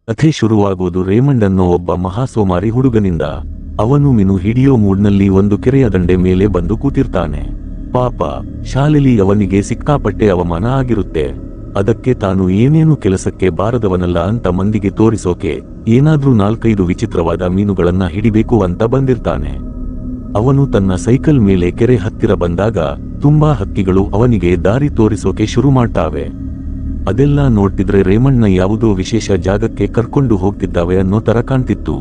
ಕಥೆ ಶುರುವಾಗುವುದು ರೇಮಂಡ್ ಅನ್ನೋ ಒಬ್ಬ ಮಹಾಸೋಮಾರಿ ಹುಡುಗನಿಂದ. ಅವನು ಮೀನು ಹಿಡಿಯೋ ಮೂಡ್ನಲ್ಲಿ ಒಂದು ಕೆರೆಯ ದಂಡೆ ಮೇಲೆ ಬಂದು ಕೂತಿರ್ತಾನೆ. ಪಾಪ, ಶಾಲೆಲಿ ಅವನಿಗೆ ಸಿಕ್ಕಾಪಟ್ಟೆ ಅವಮಾನ ಆಗಿರುತ್ತೆ. ಅದಕ್ಕೆ ತಾನು ಏನೇನು ಕೆಲಸಕ್ಕೆ ಬಾರದವನಲ್ಲ ಅಂತ ಮಂದಿಗೆ ತೋರಿಸೋಕೆ ಏನಾದ್ರೂ 4-5 ವಿಚಿತ್ರವಾದ ಮೀನುಗಳನ್ನ ಹಿಡಿಬೇಕು ಅಂತ ಬಂದಿರ್ತಾನೆ. ಅವನು ತನ್ನ ಸೈಕಲ್ ಮೇಲೆ ಕೆರೆ ಹತ್ತಿರ ಬಂದಾಗ ತುಂಬಾ ಹಕ್ಕಿಗಳು ಅವನಿಗೆ ದಾರಿ ತೋರಿಸೋಕೆ ಶುರು ಮಾಡ್ತಾವೆ. ಅದೆಲ್ಲ ನೋಡ್ತಿದ್ರೆ ರೇಮಂಡ್ನ ಯಾವುದೋ ವಿಶೇಷ ಜಾಗಕ್ಕೆ ಕರ್ಕೊಂಡು ಹೋಗ್ತಿದ್ದಾವೆ ಅನ್ನೋ ತರ ಕಾಣ್ತಿತ್ತು.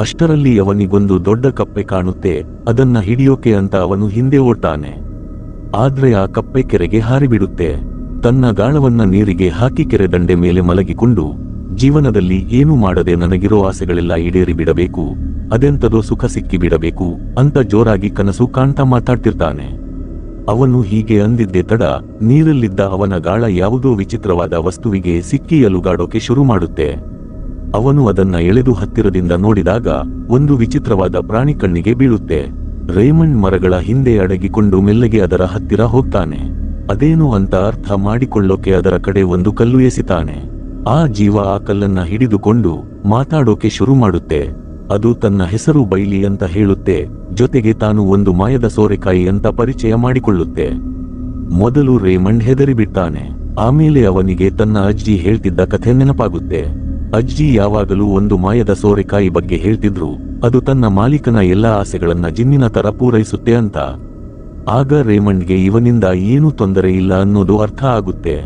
ಅಷ್ಟರಲ್ಲಿ ಅವನಿಗೊಂದು ದೊಡ್ಡ ಕಪ್ಪೆ ಕಾಣುತ್ತೆ. ಅದನ್ನ ಹಿಡಿಯೋಕೆ ಅಂತ ಅವನು ಹಿಂದೆ ಓಡ್ತಾನೆ. ಆದ್ರೆ ಆ ಕಪ್ಪೆ ಕೆರೆಗೆ ಹಾರಿಬಿಡುತ್ತೆ. ತನ್ನ ಗಾಳವನ್ನ ನೀರಿಗೆ ಹಾಕಿ ಕೆರೆ ದಂಡೆ ಮೇಲೆ ಮಲಗಿಕೊಂಡು, ಜೀವನದಲ್ಲಿ ಏನು ಮಾಡದೆ ನನಗಿರೋ ಆಸೆಗಳೆಲ್ಲ ಈಡೇರಿ ಬಿಡಬೇಕು, ಅದೆಂತದೋ ಸುಖ ಸಿಕ್ಕಿ ಬಿಡಬೇಕು ಅಂತ ಜೋರಾಗಿ ಕನಸು ಕಾಣ್ತಾ ಮಾತಾಡ್ತಿರ್ತಾನೆ. ಅವನು ಹೀಗೆ ಅಂದಿದ್ದೆ ತಡ, ನೀರಲ್ಲಿದ್ದ ಅವನ ಗಾಳ ಯಾವುದೋ ವಿಚಿತ್ರವಾದ ವಸ್ತುವಿಗೆ ಸಿಕ್ಕಿ ಅಲುಗಾಡೋಕೆ ಶುರು ಮಾಡುತ್ತೆ. ಅವನು ಅದನ್ನ ಎಳೆದು ಹತ್ತಿರದಿಂದ ನೋಡಿದಾಗ ಒಂದು ವಿಚಿತ್ರವಾದ ಪ್ರಾಣಿ ಕಣ್ಣಿಗೆ ಬೀಳುತ್ತೆ. ರೇಮಂಡ್ ಮರಗಳ ಹಿಂದೆ ಅಡಗಿಕೊಂಡು ಮೆಲ್ಲಗೆ ಅದರ ಹತ್ತಿರ ಹೋಗ್ತಾನೆ. ಅದೇನು ಅಂತ ಅರ್ಥ ಮಾಡಿಕೊಳ್ಳೋಕೆ ಅದರ ಕಡೆ ಒಂದು ಕಲ್ಲು ಎಸಿತಾನೆ. ಆ ಜೀವ ಆ ಕಲ್ಲನ್ನ ಹಿಡಿದುಕೊಂಡು ಮಾತಾಡೋಕೆ ಶುರು ಮಾಡುತ್ತೆ. ಅದು ತನ್ನ ಹೆಸರು ಬೈಲಿ ಅಂತ ಹೇಳುತ್ತೆ. ಜೊತೆಗೆ ತಾನು ಒಂದು ಮಾಯದ ಸೋರೆಕಾಯಿ ಅಂತ ಪರಿಚಯ ಮಾಡಿಕೊಳ್ಳುತ್ತೆ. ಮೊದಲು ರೇಮಂಡ್ ಹೆದರಿಬಿಡ್ತಾನೆ. ಆಮೇಲೆ ಅವನಿಗೆ ತನ್ನ ಅಜ್ಜಿ ಹೇಳ್ತಿದ್ದ ಕಥೆ ನೆನಪಾಗುತ್ತೆ. ಅಜ್ಜಿ ಯಾವಾಗಲೂ ಒಂದು ಮಾಯದ ಸೋರೆಕಾಯಿ ಬಗ್ಗೆ ಹೇಳ್ತಿದ್ರು. ಅದು ತನ್ನ ಮಾಲೀಕನ ಎಲ್ಲಾ ಆಸೆಗಳನ್ನ ಜಿನ್ನಿನ ತರ ಪೂರೈಸುತ್ತೆ ಅಂತ. ಆಗ ರೇಮಂಡ್ಗೆ ಇವನಿಂದ ಏನೂ ತೊಂದರೆ ಇಲ್ಲ ಅನ್ನೋದು ಅರ್ಥ ಆಗುತ್ತೆ.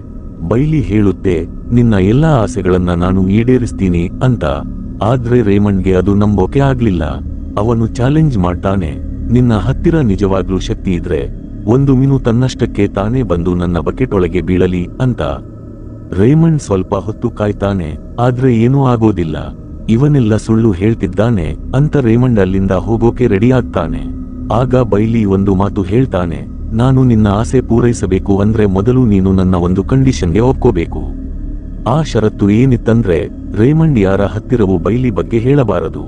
ಬೈಲಿ ಹೇಳುತ್ತೆ, ನಿನ್ನ ಎಲ್ಲಾ ಆಸೆಗಳನ್ನ ನಾನು ಈಡೇರಿಸ್ತೀನಿ ಅಂತ. ಆದ್ರೆ ರೇಮಂಡ್ಗೆ ಅದು ನಂಬೋಕೆ ಆಗ್ಲಿಲ್ಲ. ಅವನು ಚಾಲೆಂಜ್ ಮಾಡ್ತಾನೆ, ನಿನ್ನ ಹತ್ತಿರ ನಿಜವಾಗ್ಲೂ ಶಕ್ತಿ ಇದ್ರೆ ಒಂದು ಮೀನು ತನ್ನಷ್ಟಕ್ಕೆ ತಾನೇ ಬಂದು ನನ್ನ ಬಕೆಟ್ ಒಳಗೆ ಬೀಳಲಿ ಅಂತ. ರೇಮಂಡ್ ಸ್ವಲ್ಪ ಹೊತ್ತು ಕಾಯ್ತಾನೆ. ಆದ್ರೆ ಏನೂ ಆಗೋದಿಲ್ಲ. ಇವನೆಲ್ಲ ಸುಳ್ಳು ಹೇಳ್ತಿದ್ದಾನೆ ಅಂತ ರೇಮಂಡ್ ಅಲ್ಲಿಂದ ಹೋಗೋಕೆ ರೆಡಿ ಆಗ್ತಾನೆ. ಆಗ ಬೈಲಿ ಒಂದು ಮಾತು ಹೇಳ್ತಾನೆ, ನಾನು ನಿನ್ನ ಆಸೆ ಪೂರೈಸಬೇಕು ಅಂದ್ರೆ ಮೊದಲು ನೀನು ನನ್ನ ಒಂದು ಕಂಡೀಷನ್ಗೆ ಒಪ್ಕೋಬೇಕು. ಆ ಷರತ್ತು ಏನಿತ್ತಂದ್ರೆ, ರೇಮಂಡ್ ಯಾರ ಹತ್ತಿರವೂ ಬೈಲಿ ಬಗ್ಗೆ ಹೇಳಬಾರದು.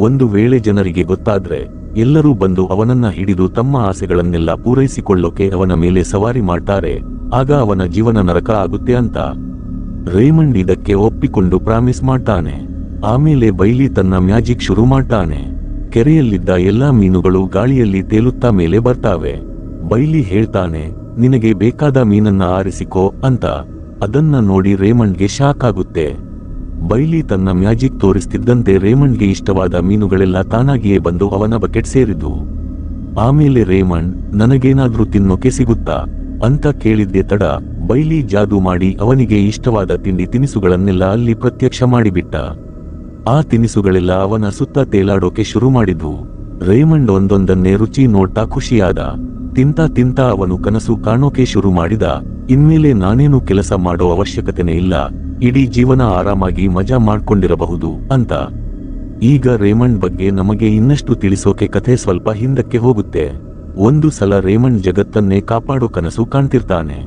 ಒಂದು ವೇಳೆ ಜನರಿಗೆ ಗೊತ್ತಾದ್ರೆ ಎಲ್ಲರೂ ಬಂದು ಅವನನ್ನ ಹಿಡಿದು ತಮ್ಮ ಆಸೆಗಳನ್ನೆಲ್ಲ ಪೂರೈಸಿಕೊಳ್ಳೋಕೆ ಅವನ ಮೇಲೆ ಸವಾರಿ ಮಾಡ್ತಾರೆ. ಆಗ ಅವನ ಜೀವನ ನರಕ ಆಗುತ್ತೆ ಅಂತ. ರೇಮಂಡ್ ಇದಕ್ಕೆ ಒಪ್ಪಿಕೊಂಡು ಪ್ರಾಮಿಸ್ ಮಾಡ್ತಾನೆ. ಆಮೇಲೆ ಬೈಲಿ ತನ್ನ ಮ್ಯಾಜಿಕ್ ಶುರು ಮಾಡ್ತಾನೆ. ಕೆರೆಯಲ್ಲಿದ್ದ ಎಲ್ಲಾ ಮೀನುಗಳು ಗಾಳಿಯಲ್ಲಿ ತೇಲುತ್ತಾ ಮೇಲೆ ಬರ್ತಾವೆ. ಬೈಲಿ ಹೇಳ್ತಾನೆ, ನಿನಗೆ ಬೇಕಾದ ಮೀನನ್ನ ಆರಿಸಿಕೋ ಅಂತ. ಅದನ್ನ ನೋಡಿ ರೇಮಂಡ್ಗೆ ಶಾಕ್ ಆಗುತ್ತೆ. ಬೈಲಿ ತನ್ನ ಮ್ಯಾಜಿಕ್ ತೋರಿಸ್ತಿದ್ದಂತೆ ರೇಮಂಡ್ಗೆ ಇಷ್ಟವಾದ ಮೀನುಗಳೆಲ್ಲ ತಾನಾಗಿಯೇ ಬಂದು ಅವನ ಬಕೆಟ್ ಸೇರಿದ್ವು. ಆಮೇಲೆ ರೇಮಂಡ್, ನನಗೇನಾದ್ರೂ ತಿನ್ನೋಕೆ ಸಿಗುತ್ತಾ ಅಂತ ಕೇಳಿದ್ದೆ ತಡ, ಬೈಲಿ ಜಾದೂ ಮಾಡಿ ಅವನಿಗೆ ಇಷ್ಟವಾದ ತಿಂಡಿ ತಿನಿಸುಗಳನ್ನೆಲ್ಲ ಅಲ್ಲಿ ಪ್ರತ್ಯಕ್ಷ ಮಾಡಿಬಿಟ್ಟ. ಆ ತಿನಿಸುಗಳೆಲ್ಲ ಅವನ ಸುತ್ತ ತೇಲಾಡೋಕೆ ಶುರು ಮಾಡಿದ್ವು. ರೇಮಂಡ್ ಒಂದೊಂದನ್ನೇ ರುಚಿ ನೋಡ್ತಾ ಖುಷಿಯಾದ. ತಿಂತ ಅವನು ಕನಸು ಕಾಣೋಕೆ ಶುರು ಮಾಡಿದ, ಇನ್ಮೇಲೆ ನಾನೇನು ಕೆಲಸ ಮಾಡೋ ಅವಶ್ಯಕತೆನೇ ಇಲ್ಲ, ಇಡೀ ಜೀವನ ಆರಾಮಾಗಿ ಮಜಾ ಮಾಡ್ಕೊಂಡಿರಬಹುದು ಅಂತ. ಈಗ ರೇಮಂಡ್ ಬಗ್ಗೆ ನಮಗೆ ಇನ್ನಷ್ಟು ತಿಳಿಸೋಕೆ ಕಥೆ ಸ್ವಲ್ಪ ಹಿಂದಕ್ಕೆ ಹೋಗುತ್ತೆ. ಒಂದು ಸಲ ರೇಮಂಡ್ ಜಗತ್ತನ್ನೇ ಕಾಪಾಡೋ ಕನಸು ಕಾಣ್ತಿರ್ತಾನೆ.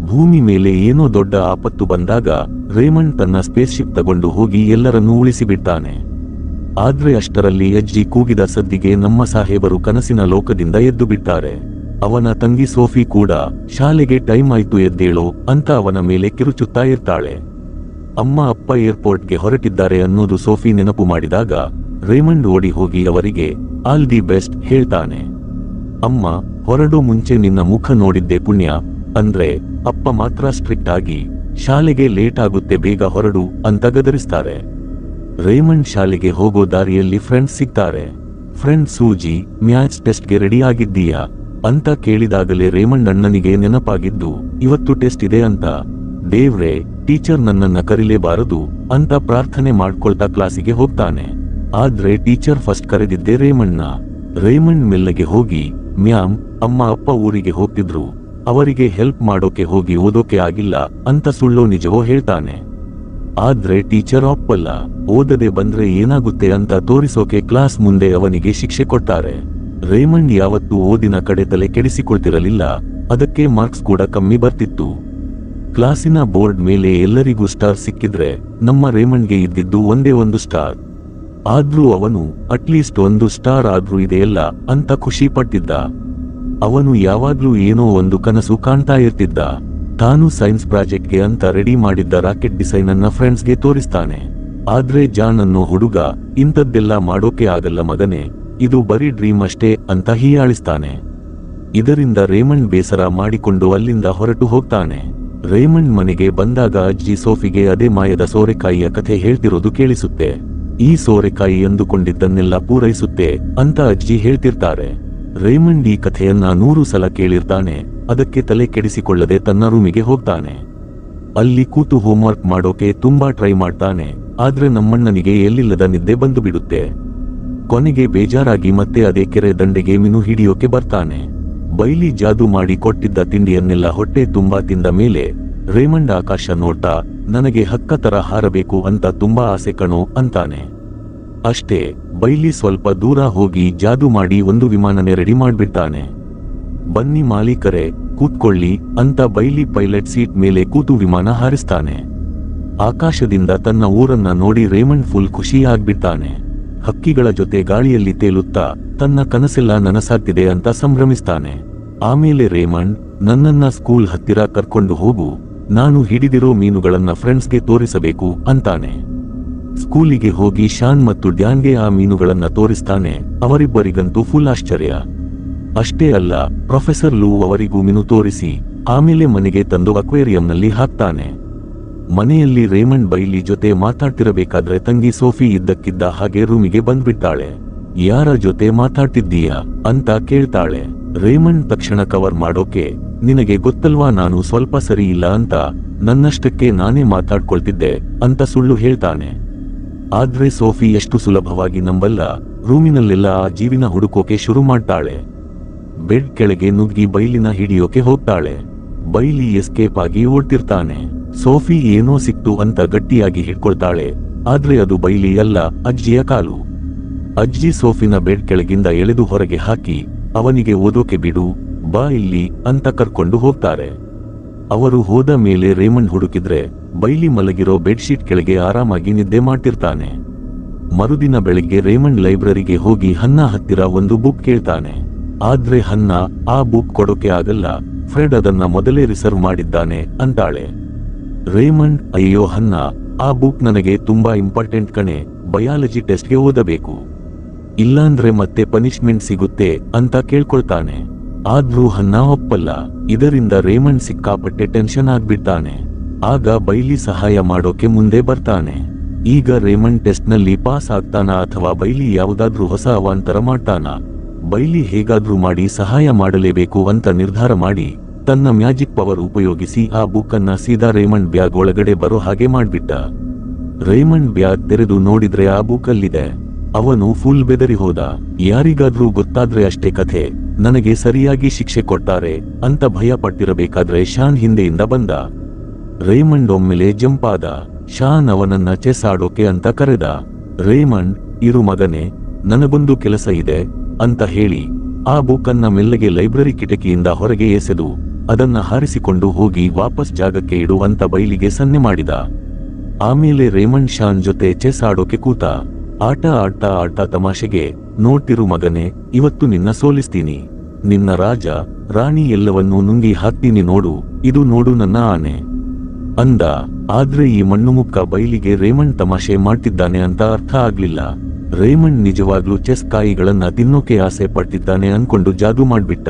ಭೂಮಿ ಮೇಲೆ ಏನೋ ದೊಡ್ಡ ಆಪತ್ತು ಬಂದಾಗ ರೇಮಂಡ್ ತನ್ನ ಸ್ಪೇಸ್ಶಿಪ್ ತಗೊಂಡು ಹೋಗಿ ಎಲ್ಲರನ್ನೂ ಉಳಿಸಿಬಿಡ್ತಾನೆ. ಆದ್ರೆ ಅಷ್ಟರಲ್ಲಿ ಅಜ್ಜಿ ಕೂಗಿದ ಸದ್ದಿಗೆ ನಮ್ಮ ಸಾಹೇಬರು ಕನಸಿನ ಲೋಕದಿಂದ ಎದ್ದು ಬಿಡ್ತಾರೆ. ಅವನ ತಂಗಿ ಸೋಫಿ ಕೂಡ ಶಾಲೆಗೆ ಟೈಮ್ ಆಯ್ತು ಎದ್ದೇಳೋ ಅಂತ ಅವನ ಮೇಲೆ ಕಿರುಚುತ್ತಾ ಇರ್ತಾಳೆ. ಅಮ್ಮ ಅಪ್ಪ ಏರ್ಪೋರ್ಟ್ಗೆ ಹೊರಟಿದ್ದಾರೆ ಅನ್ನೋದು ಸೋಫಿ ನೆನಪು ಮಾಡಿದಾಗ ರೇಮಂಡ್ ಓಡಿ ಹೋಗಿ ಅವರಿಗೆ ಆಲ್ ದಿ ಬೆಸ್ಟ್ ಹೇಳ್ತಾನೆ. ಅಮ್ಮ, ಹೊರಡೋ ಮುಂಚೆ ನಿನ್ನ ಮುಖ ನೋಡಿದ್ದೆ ಪುಣ್ಯ ಅಂದ್ರೆ ಅಪ್ಪ ಮಾತ್ರ ಸ್ಟ್ರಿಕ್ಟ್ ಆಗಿ ಶಾಲೆಗೆ ಲೇಟ್ ಆಗುತ್ತೆ ಬೇಗ ಹೊರಡು ಅಂತ ಗದರಿಸ್ತಾರೆ. ರೇಮಂಡ್ ಶಾಲೆಗೆ ಹೋಗೋ ದಾರಿಯಲ್ಲಿ ಫ್ರೆಂಡ್ಸ್ ಸಿಗ್ತಾರೆ. ಫ್ರೆಂಡ್ ಸೂಜಿ, ಮ್ಯಾಥ್ಸ್ ಟೆಸ್ಟ್ಗೆ ರೆಡಿ ಆಗಿದ್ದೀಯಾ ಅಂತ ಕೇಳಿದಾಗಲೇ ರೇಮಂಡ್ ಅಣ್ಣನಿಗೆ ನೆನಪಾಗಿದ್ದು ಇವತ್ತು ಟೆಸ್ಟ್ ಇದೆ ಅಂತ. ದೇವ್ರೇ, ಟೀಚರ್ ನನ್ನನ್ನ ಕರಿಲೇಬಾರದು ಅಂತ ಪ್ರಾರ್ಥನೆ ಮಾಡ್ಕೊಳ್ತಾ ಕ್ಲಾಸಿಗೆ ಹೋಗ್ತಾನೆ. ಆದ್ರೆ ಟೀಚರ್ ಫಸ್ಟ್ ಕರೆದಿದ್ದೆ ರೇಮಂಡ್ನ. ರೇಮಂಡ್ ಮೆಲ್ಲಗೆ ಹೋಗಿ, ಮ್ಯಾಮ್, ಅಮ್ಮ ಅಪ್ಪ ಊರಿಗೆ ಹೋಗ್ತಿದ್ರು, ಅವರಿಗೆ ಹೆಲ್ಪ್ ಮಾಡೋಕೆ ಹೋಗಿ ಓದೋಕೆ ಆಗಿಲ್ಲ ಅಂತ ಸುಳ್ಳೋ ನಿಜವೋ ಹೇಳ್ತಾನೆ. ಆದ್ರೆ ಟೀಚರ್ ಒಪ್ಪಲ್ಲ. ಓದದೆ ಬಂದ್ರೆ ಏನಾಗುತ್ತೆ ಅಂತ ತೋರಿಸೋಕೆ ಕ್ಲಾಸ್ ಮುಂದೆ ಅವನಿಗೆ ಶಿಕ್ಷೆ ಕೊಡ್ತಾರೆ. ರೇಮಂಡ್ ಯಾವತ್ತೂ ಓದಿನ ಕಡೆ ತಲೆ ಕೆಡಿಸಿಕೊಳ್ತಿರಲಿಲ್ಲ. ಅದಕ್ಕೆ ಮಾರ್ಕ್ಸ್ ಕೂಡ ಕಮ್ಮಿ ಬರ್ತಿತ್ತು. ಕ್ಲಾಸಿನ ಬೋರ್ಡ್ ಮೇಲೆ ಎಲ್ಲರಿಗೂ ಸ್ಟಾರ್ ಸಿಕ್ಕಿದ್ರೆ ನಮ್ಮ ರೇಮಂಡ್ಗೆ ಇದ್ದಿದ್ದು ಒಂದೇ ಒಂದು ಸ್ಟಾರ್. ಆದ್ರೂ ಅವನು ಅಟ್ಲೀಸ್ಟ್ ಒಂದು ಸ್ಟಾರ್ ಆದ್ರೂ ಇದೆಯಲ್ಲ ಅಂತ ಖುಷಿ ಪಟ್ಟಿದ್ದ. ಅವನು ಯಾವಾಗ್ಲೂ ಏನೋ ಒಂದು ಕನಸು ಕಾಣ್ತಾ ಇರ್ತಿದ್ದ. ತಾನು ಸೈನ್ಸ್ ಪ್ರಾಜೆಕ್ಟ್ಗೆ ಅಂತ ರೆಡಿ ಮಾಡಿದ್ದ ರಾಕೆಟ್ ಡಿಸೈನ್ ಅನ್ನ ಫ್ರೆಂಡ್ಸ್ಗೆ ತೋರಿಸ್ತಾನೆ. ಆದ್ರೆ ಜಾನ್ ಅನ್ನೋ ಹುಡುಗ ಇಂಥದ್ದೆಲ್ಲ ಮಾಡೋಕೆ ಆಗಲ್ಲ ಮಗನೇ, ಇದು ಬರೀ ಡ್ರೀಮ್ ಅಷ್ಟೇ ಅಂತ ಹೀಯಾಳಿಸ್ತಾನೆ. ಇದರಿಂದ ರೇಮಂಡ್ ಬೇಸರ ಮಾಡಿಕೊಂಡು ಅಲ್ಲಿಂದ ಹೊರಟು ಹೋಗ್ತಾನೆ. ರೇಮಂಡ್ ಮನೆಗೆ ಬಂದಾಗ ಅಜ್ಜಿ ಸೋಫಿಗೆ ಅದೇ ಮಾಯದ ಸೋರೆಕಾಯಿಯ ಕಥೆ ಹೇಳ್ತಿರೋದು ಕೇಳಿಸುತ್ತೆ. ಈ ಸೋರೆಕಾಯಿ ಅಂದುಕೊಂಡಿದ್ದನ್ನೆಲ್ಲ ಪೂರೈಸುತ್ತೆ ಅಂತ ಅಜ್ಜಿ ಹೇಳ್ತಿರ್ತಾರೆ. ರೇಮಂಡ್ ಈ ಕಥೆಯನ್ನ 100 ಸಲ ಕೇಳಿರ್ತಾನೆ. ಅದಕ್ಕೆ ತಲೆ ಕೆಡಿಸಿಕೊಳ್ಳದೆ ತನ್ನ ರೂಮಿಗೆ ಹೋಗ್ತಾನೆ. ಅಲ್ಲಿ ಕೂತು ಹೋಮ್ವರ್ಕ್ ಮಾಡೋಕೆ ತುಂಬಾ ಟ್ರೈ ಮಾಡ್ತಾನೆ. ಆದ್ರೆ ನಮ್ಮಣ್ಣನಿಗೆ ಎಲ್ಲಿಲ್ಲದ ನಿದ್ದೆ ಬಂದು ಬಿಡುತ್ತೆ. ಕೊನೆಗೆ ಬೇಜಾರಾಗಿ ಮತ್ತೆ ಅದೇ ಕೆರೆ ದಂಡೆಗೆ ಮೀನು ಹಿಡಿಯೋಕೆ ಬರ್ತಾನೆ. ಬೈಲಿ ಜಾದು ಮಾಡಿ ಕೊಟ್ಟಿದ್ದ ತಿಂಡಿಯನ್ನೆಲ್ಲ ಹೊಟ್ಟೆ ತುಂಬಾ ತಿಂದ ಮೇಲೆ ರೇಮಂಡ್ ಆಕಾಶ ನೋಡ್ತಾ, ನನಗೆ ಹಕ್ಕ ತರ ಹಾರಬೇಕು ಅಂತ ತುಂಬಾ ಆಸೆ ಕಣೋ ಅಂತಾನೆ. ಅಷ್ಟೇ, ಬೈಲಿ ಸ್ವಲ್ಪ ದೂರ ಹೋಗಿ ಜಾದು ಮಾಡಿ ಒಂದು ವಿಮಾನನೇ ರೆಡಿ ಮಾಡ್ಬಿಡ್ತಾನೆ. ಬನ್ನಿ ಮಾಲೀಕರೇ, ಕೂತ್ಕೊಳ್ಳಿ ಅಂತ ಬೈಲಿ ಪೈಲಟ್ ಸೀಟ್ ಮೇಲೆ ಕೂತು ವಿಮಾನ ಹಾರಿಸ್ತಾನೆ. ಆಕಾಶದಿಂದ ತನ್ನ ಊರನ್ನ ನೋಡಿ ರೇಮಂಡ್ ಫುಲ್ ಖುಷಿ ಆಗ್ಬಿಡ್ತಾನೆ. ಹಕ್ಕಿಗಳ ಜೊತೆ ಗಾಳಿಯಲ್ಲಿ ತೇಲುತ್ತಾ ತನ್ನ ಕನಸೆಲ್ಲ ನನಸಾಗ್ತಿದೆ ಅಂತ ಸಂಭ್ರಮಿಸ್ತಾನೆ. ಆಮೇಲೆ ರೇಮಂಡ್, ನನ್ನನ್ನ ಸ್ಕೂಲ್ ಹತ್ತಿರ ಕರ್ಕೊಂಡು ಹೋಗು, ನಾನು ಹಿಡಿದಿರೋ ಮೀನುಗಳನ್ನ ಫ್ರೆಂಡ್ಸ್ಗೆ ತೋರಿಸಬೇಕು ಅಂತಾನೆ. ಸ್ಕೂಲಿಗೆ ಹೋಗಿ ಶಾನ್ ಮತ್ತು ಡ್ಯಾನ್ಗೆ ಆ ಮೀನುಗಳನ್ನ ತೋರಿಸ್ತಾನೆ. ಅವರಿಬ್ಬರಿಗಂತೂ ಫುಲ್ ಆಶ್ಚರ್ಯ. ಅಷ್ಟೇ ಅಲ್ಲ, ಪ್ರೊಫೆಸರ್ ಲೂ ಅವರಿಗೂ ಮೀನು ತೋರಿಸಿ ಆಮೇಲೆ ಮನೆಗೆ ತಂದು ಅಕ್ವೇರಿಯಂನಲ್ಲಿ ಹಾಕ್ತಾನೆ. ಮನೆಯಲ್ಲಿ ರೇಮಂಡ್ ಬೈಲಿ ಜೊತೆ ಮಾತಾಡ್ತಿರಬೇಕಾದ್ರೆ ತಂಗಿ ಸೋಫಿ ಇದ್ದಕ್ಕಿದ್ದ ಹಾಗೆ ರೂಮಿಗೆ ಬಂದ್ಬಿಡ್ತಾಳೆ. ಯಾರ ಜೊತೆ ಮಾತಾಡ್ತಿದ್ದೀಯಾ ಅಂತ ಕೇಳ್ತಾಳೆ. ರೇಮಂಡ್ ತಕ್ಷಣ ಕವರ್ ಮಾಡೋಕೆ, ನಿನಗೆ ಗೊತ್ತಲ್ವಾ ನಾನು ಸ್ವಲ್ಪ ಸರಿ ಇಲ್ಲ ಅಂತ, ನನ್ನಷ್ಟಕ್ಕೆ ನಾನೇ ಮಾತಾಡ್ಕೊಳ್ತಿದ್ದೆ ಅಂತ ಸುಳ್ಳು ಹೇಳ್ತಾನೆ. ಆದ್ರೆ ಸೋಫಿ ಎಷ್ಟು ಸುಲಭವಾಗಿ ನಂಬಲ್ಲ. ರೂಮಿನಲ್ಲೆಲ್ಲ ಆ ಜೀವಿನ ಹುಡುಕೋಕೆ ಶುರು ಮಾಡ್ತಾಳೆ. ಬೆಡ್ ಕೆಳಗೆ ನುಗ್ಗಿ ಬೈಲಿನ ಹಿಡಿಯೋಕೆ ಹೋಗ್ತಾಳೆ. ಬೈಲಿ ಎಸ್ಕೇಪ್ ಆಗಿ ಓಡ್ತಿರ್ತಾನೆ. ಸೋಫಿ ಏನೋ ಸಿಕ್ತು ಅಂತ ಗಟ್ಟಿಯಾಗಿ ಹಿಡ್ಕೊಳ್ತಾಳೆ. ಆದ್ರೆ ಅದು ಬೈಲಿ ಅಲ್ಲ, ಅಜ್ಜಿಯ ಕಾಲು. ಅಜ್ಜಿ ಸೋಫಿನ ಬೆಡ್ ಕೆಳಗಿಂದ ಎಳೆದು ಹೊರಗೆ ಹಾಕಿ, ಅವನಿಗೆ ಓದೋಕೆ ಬಿಡು, ಬಾ ಇಲ್ಲಿ ಅಂತ ಕರ್ಕೊಂಡು ಹೋಗ್ತಾರೆ. ಅವರು ಹೋದ ಮೇಲೆ ರೇಮಂಡ್ ಹುಡುಕಿದ್ರೆ ಬೈಲಿ ಮಲಗಿರೋ ಬೆಡ್ಶೀಟ್ ಕೆಳಗೆ ಆರಾಮಾಗಿ ನಿದ್ದೆ ಮಾಡ್ತಿರ್ತಾನೆ. ಮರುದಿನ ಬೆಳಿಗ್ಗೆ ರೇಮಂಡ್ ಲೈಬ್ರರಿಗೆ ಹೋಗಿ ಹನ್ನ ಹತ್ತಿರ ಒಂದು ಬುಕ್ ಕೇಳ್ತಾನೆ. ಆದ್ರೆ ಹನ್ನ ಆ ಬುಕ್ ಕೊಡೋಕೆ ಆಗಲ್ಲ, ಫ್ರೆಡ್ ಅದನ್ನ ಮೊದಲೇ ರಿಸರ್ವ್ ಮಾಡಿದ್ದಾನೆ ಅಂತಾಳೆ. ರೇಮಂಡ್, ಅಯ್ಯೋ ಹನ್ನ, ಆ ಬುಕ್ ನನಗೆ ತುಂಬಾ ಇಂಪಾರ್ಟೆಂಟ್ ಕಣೆ, ಬಯಾಲಜಿ ಟೆಸ್ಟ್ಗೆ ಓದಬೇಕು, ಇಲ್ಲಾಂದ್ರೆ ಮತ್ತೆ ಪನಿಷ್ಮೆಂಟ್ ಸಿಗುತ್ತೆ ಅಂತ ಕೇಳ್ಕೊಳ್ತಾನೆ. ಆದ್ರೂ ಹನ್ನ ಒಪ್ಪಲ್ಲ. ಇದರಿಂದ ರೇಮಂಡ್ ಸಿಕ್ಕಾಪಟ್ಟೆ ಟೆನ್ಷನ್ ಆಗ್ಬಿಡ್ತಾನೆ. ಆಗ ಬೈಲಿ ಸಹಾಯ ಮಾಡೋಕೆ ಮುಂದೆ ಬರ್ತಾನೆ. ಈಗ ರೇಮಂಡ್ ಟೆಸ್ಟ್ ನಲ್ಲಿ ಪಾಸ್ ಆಗ್ತಾನಾ ಅಥವಾ ಬೈಲಿ ಯಾವುದಾದ್ರೂ ಹೊಸ ಅವಾಂತರ ಮಾಡ್ತಾನಾ? ಬೈಲಿ ಹೇಗಾದ್ರೂ ಮಾಡಿ ಸಹಾಯ ಮಾಡಲೇಬೇಕು ಅಂತ ನಿರ್ಧಾರ ಮಾಡಿ ತನ್ನ ಮ್ಯಾಜಿಕ್ ಪವರ್ ಉಪಯೋಗಿಸಿ ಆ ಬುಕ್ ಅನ್ನ ಸೀದಾ ರೇಮಂಡ್ ಬ್ಯಾಗ್ ಒಳಗಡೆ ಬರೋ ಹಾಗೆ ಮಾಡ್ಬಿಟ್ಟ. ರೇಮಂಡ್ ಬ್ಯಾಗ್ ತೆರೆದು ನೋಡಿದ್ರೆ ಆ ಬುಕ್ ಅಲ್ಲಿದೆ. ಅವನು ಫುಲ್ ಬೆದರಿ ಹೋದ. ಯಾರಿಗಾದ್ರೂ ಗೊತ್ತಾದ್ರೆ ಅಷ್ಟೇ ಕಥೆ, ನನಗೆ ಸರಿಯಾಗಿ ಶಿಕ್ಷೆ ಕೊಡ್ತಾರೆ ಅಂತ ಭಯ ಪಟ್ಟಿರಬೇಕಾದ್ರೆ ಶಾನ್ ಹಿಂದೆಯಿಂದ ಬಂದ. ರೇಮಂಡ್ ಒಮ್ಮೆಲೆ ಜಂಪ್ ಆದ. ಶಾನ್ ಅವನನ್ನ ಚೆಸ್ ಆಡೋಕೆ ಅಂತ ಕರೆದ. ರೇಮಂಡ್, ಇರು ಮಗನೆ, ನನಗೊಂದು ಕೆಲಸ ಇದೆ ಅಂತ ಹೇಳಿ ಆ ಬುಕ್ ಅನ್ನ ಮೆಲ್ಲಗೆ ಲೈಬ್ರರಿ ಕಿಟಕಿಯಿಂದ ಹೊರಗೆ ಎಸೆದು ಅದನ್ನ ಹಾರಿಸಿಕೊಂಡು ಹೋಗಿ ವಾಪಸ್ ಜಾಗಕ್ಕೆ ಇಡು ಅಂತ ಬೈಲಿಗೆ ಸನ್ನೆ ಮಾಡಿದ. ಆಮೇಲೆ ರೇಮಂಡ್ ಶಾನ್ ಜೊತೆ ಚೆಸ್ ಆಡೋಕೆ ಕೂತ. ಆಟ ಆಡ್ತಾ ಆಡ್ತಾ ತಮಾಷೆಗೆ, ನೋಡ್ತಿರು ಮಗನೆ, ಇವತ್ತು ನಿನ್ನ ಸೋಲಿಸ್ತೀನಿ, ನಿನ್ನ ರಾಜ ರಾಣಿ ಎಲ್ಲವನ್ನೂ ನುಂಗಿ ಹಾಕ್ತೀನಿ ನೋಡು, ಇದು ನೋಡು ನನ್ನ ಆನೆ ಅಂದ. ಆದ್ರೆ ಈ ಮಣ್ಣುಮುಕ್ಕ ಬೈಲಿಗೆ ರೇಮಂಡ್ ತಮಾಷೆ ಮಾಡ್ತಿದ್ದಾನೆ ಅಂತ ಅರ್ಥ ಆಗ್ಲಿಲ್ಲ. ರೇಮಂಡ್ ನಿಜವಾಗ್ಲೂ ಚೆಸ್ ಕಾಯಿಗಳನ್ನ ತಿನ್ನೋಕೆ ಆಸೆ ಪಡ್ತಿದ್ದಾನೆ ಅನ್ಕೊಂಡು ಜಾದು ಮಾಡ್ಬಿಟ್ಟ.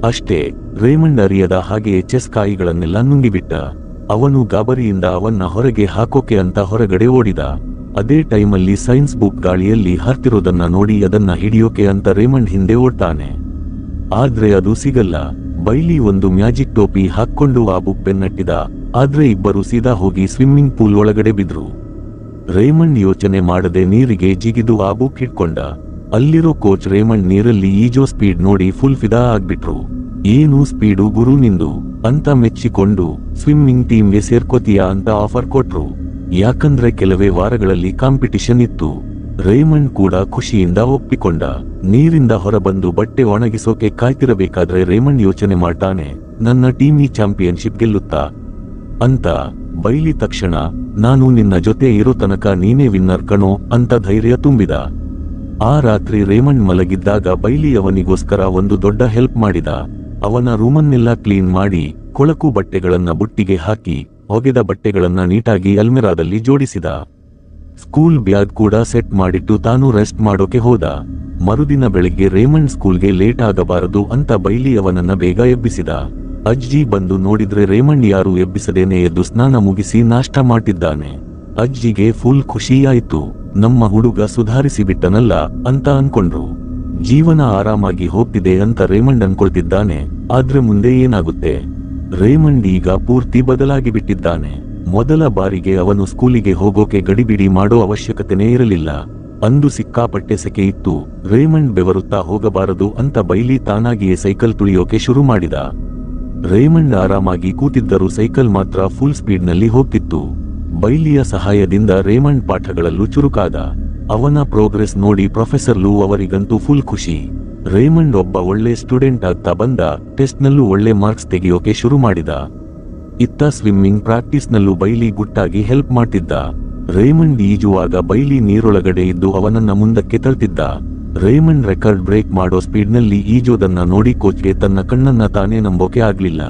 ಅಷ್ಟೇ, ರೇಮಂಡ್ ಅರಿಯದ ಹಾಗೆಯೇ ಚೆಸ್ ಕಾಯಿಗಳನ್ನೆಲ್ಲ ನುಂಗಿಬಿಟ್ಟ. ಅವನು ಗಾಬರಿಯಿಂದ ಅವನ್ನ ಹೊರಗೆ ಹಾಕೋಕೆ ಅಂತ ಹೊರಗಡೆ ಓಡಿದ. ಅದೇ ಟೈಮಲ್ಲಿ ಸೈನ್ಸ್ ಬುಕ್ ಗಾಳಿಯಲ್ಲಿ ಹಾರ್ತಿರೋದನ್ನ ನೋಡಿ ಅದನ್ನ ಹಿಡಿಯೋಕೆ ಅಂತ ರೇಮಂಡ್ ಹಿಂದೆ ಓಡ್ತಾನೆ. ಆದ್ರೆ ಅದು ಸಿಗಲ್ಲ. ಬೈಲಿ ಒಂದು ಮ್ಯಾಜಿಕ್ ಟೋಪಿ ಹಾಕ್ಕೊಂಡು ಆ ಬುಕ್ ಬೆನ್ನಟ್ಟಿದ. ಆದ್ರೆ ಇಬ್ಬರು ಸೀದಾ ಹೋಗಿ ಸ್ವಿಮ್ಮಿಂಗ್ ಪೂಲ್ ಒಳಗಡೆ ಬಿದ್ರು. ರೇಮಂಡ್ ಯೋಚನೆ ಮಾಡದೆ ನೀರಿಗೆ ಜಿಗಿದು ಆ ಬುಕ್ ಹಿಡ್ಕೊಂಡ. ಅಲ್ಲಿರೋ ಕೋಚ್ ರೇಮಂಡ್ ನೀರಲ್ಲಿ ಈಜೋ ಸ್ಪೀಡ್ ನೋಡಿ ಫುಲ್ ಫಿದಾ ಆಗ್ಬಿಟ್ರು. ಏನು ಸ್ಪೀಡು ಗುರು ನಿಂದು ಅಂತ ಮೆಚ್ಚಿಕೊಂಡು ಸ್ವಿಮ್ಮಿಂಗ್ ಟೀಮ್ಗೆ ಸೇರ್ಕೋತೀಯಾ ಅಂತ ಆಫರ್ ಕೊಟ್ರು. ಯಾಕಂದ್ರೆ ಕೆಲವೇ ವಾರಗಳಲ್ಲಿ ಕಾಂಪಿಟಿಷನ್ ಇತ್ತು. ರೇಮಂಡ್ ಕೂಡ ಖುಷಿಯಿಂದ ಒಪ್ಪಿಕೊಂಡ. ನೀರಿಂದ ಹೊರಬಂದು ಬಟ್ಟೆ ಒಣಗಿಸೋಕೆ ಕಾಯ್ತಿರಬೇಕಾದ್ರೆ ರೇಮಂಡ್ ಯೋಚನೆ ಮಾಡ್ತಾನೆ, ನನ್ನ ಟೀಮ್ ಈ ಚಾಂಪಿಯನ್ಶಿಪ್ ಗೆಲ್ಲುತ್ತಾ ಅಂತ. ಬೈಲಿ ತಕ್ಷಣ, ನಾನು ನಿನ್ನ ಜೊತೆ ಇರೋ ತನಕ ನೀನೇ ವಿನ್ನರ್ ಕಣೋ ಅಂತ ಧೈರ್ಯ ತುಂಬಿದ. ಆ ರಾತ್ರಿ ರೇಮಂಡ್ ಮಲಗಿದ್ದಾಗ ಬೈಲಿ ಅವನಿಗೋಸ್ಕರ ಒಂದು ದೊಡ್ಡ ಹೆಲ್ಪ್ ಮಾಡಿದ. ಅವನ ರೂಮನ್ನೆಲ್ಲ ಕ್ಲೀನ್ ಮಾಡಿ ಕೊಳಕು ಬಟ್ಟೆಗಳನ್ನ ಬುಟ್ಟಿಗೆ ಹಾಕಿ ಒಗೆದ ಬಟ್ಟೆಗಳನ್ನ ನೀಟಾಗಿ ಅಲ್ಮೆರಾದಲ್ಲಿ ಜೋಡಿಸಿದ. ಸ್ಕೂಲ್ ಬ್ಯಾಗ್ ಕೂಡ ಸೆಟ್ ಮಾಡಿಟ್ಟು ತಾನು ರೆಸ್ಟ್ ಮಾಡೋಕೆ ಹೋದ. ಮರುದಿನ ಬೆಳಿಗ್ಗೆ ರೇಮಂಡ್ ಸ್ಕೂಲ್ಗೆ ಲೇಟ್ ಆಗಬಾರದು ಅಂತ ಬೈಲಿ ಅವನನ್ನ ಬೇಗ ಎಬ್ಬಿಸಿದ. ಅಜ್ಜಿ ಬಂದು ನೋಡಿದ್ರೆ ರೇಮಂಡ್ ಯಾರು ಎಬ್ಬಿಸದೇನೆ ಎದ್ದು ಸ್ನಾನ ಮುಗಿಸಿ ನಾಷ್ಟ ಮಾಡ್ತಿದ್ದಾನೆ. ಅಜ್ಜಿಗೆ ಫುಲ್ ಖುಷಿಯಾಯ್ತು. ನಮ್ಮ ಹುಡುಗ ಸುಧಾರಿಸಿ ಬಿಟ್ಟನಲ್ಲ ಅಂತ ಅನ್ಕೊಂಡ್ರು. ಜೀವನ ಆರಾಮಾಗಿ ಹೋಗ್ತಿದೆ ಅಂತ ರೇಮಂಡ್ ಅನ್ಕೊಳ್ತಿದ್ದಾನೆ. ಆದ್ರೆ ಮುಂದೆ ಏನಾಗುತ್ತೆ? ರೇಮಂಡ್ ಈಗ ಪೂರ್ತಿ ಬದಲಾಗಿ ಬಿಟ್ಟಿದ್ದಾನೆ. ಮೊದಲ ಬಾರಿಗೆ ಅವನು ಸ್ಕೂಲಿಗೆ ಹೋಗೋಕೆ ಗಡಿಬಿಡಿ ಮಾಡೋ ಅವಶ್ಯಕತೆನೇ ಇರಲಿಲ್ಲ. ಅಂದು ಸಿಕ್ಕಾಪಟ್ಟೆ ಸೆಕೆ ಇತ್ತು. ರೇಮಂಡ್ ಬೆವರುತ್ತಾ ಹೋಗಬಾರದು ಅಂತ ಬೈಲಿ ತಾನಾಗಿಯೇ ಸೈಕಲ್ ತುಳಿಯೋಕೆ ಶುರು ಮಾಡಿದ. ರೇಮಂಡ್ ಆರಾಮಾಗಿ ಕೂತಿದ್ದರೂ ಸೈಕಲ್ ಮಾತ್ರ ಫುಲ್ ಸ್ಪೀಡ್ನಲ್ಲಿ ಹೋಗ್ತಿತ್ತು. ಬೈಲಿಯ ಸಹಾಯದಿಂದ ರೇಮಂಡ್ ಪಾಠಗಳಲ್ಲೂ ಚುರುಕಾದ. ಅವನ ಪ್ರೋಗ್ರೆಸ್ ನೋಡಿ ಪ್ರೊಫೆಸರ್ ಲೂ ಅವರಿಗಂತೂ ಫುಲ್ ಖುಷಿ. ರೇಮಂಡ್ ಒಬ್ಬ ಒಳ್ಳೆ ಸ್ಟೂಡೆಂಟ್ ಆಗ್ತಾ ಬಂದ. ಟೆಸ್ಟ್ನಲ್ಲೂ ಒಳ್ಳೆ ಮಾರ್ಕ್ಸ್ ತೆಗೆಯೋಕೆ ಶುರು ಮಾಡಿದ. ಇತ್ತ ಸ್ವಿಮ್ಮಿಂಗ್ ಪ್ರಾಕ್ಟೀಸ್ನಲ್ಲೂ ಬೈಲಿ ಗುಟ್ಟಾಗಿ ಹೆಲ್ಪ್ ಮಾಡ್ತಿದ್ದ. ರೇಮಂಡ್ ಈಜುವಾಗ ಬೈಲಿ ನೀರೊಳಗಡೆ ಇದ್ದು ಅವನನ್ನ ಮುಂದಕ್ಕೆ ತಳ್ತಿದ್ದ. ರೇಮಂಡ್ ರೆಕಾರ್ಡ್ ಬ್ರೇಕ್ ಮಾಡೋ ಸ್ಪೀಡ್ನಲ್ಲಿ ಈಜೋದನ್ನ ನೋಡಿ ಕೋಚ್ಗೆ ತನ್ನ ಕಣ್ಣನ್ನ ತಾನೇ ನಂಬೋಕೆ ಆಗ್ಲಿಲ್ಲ.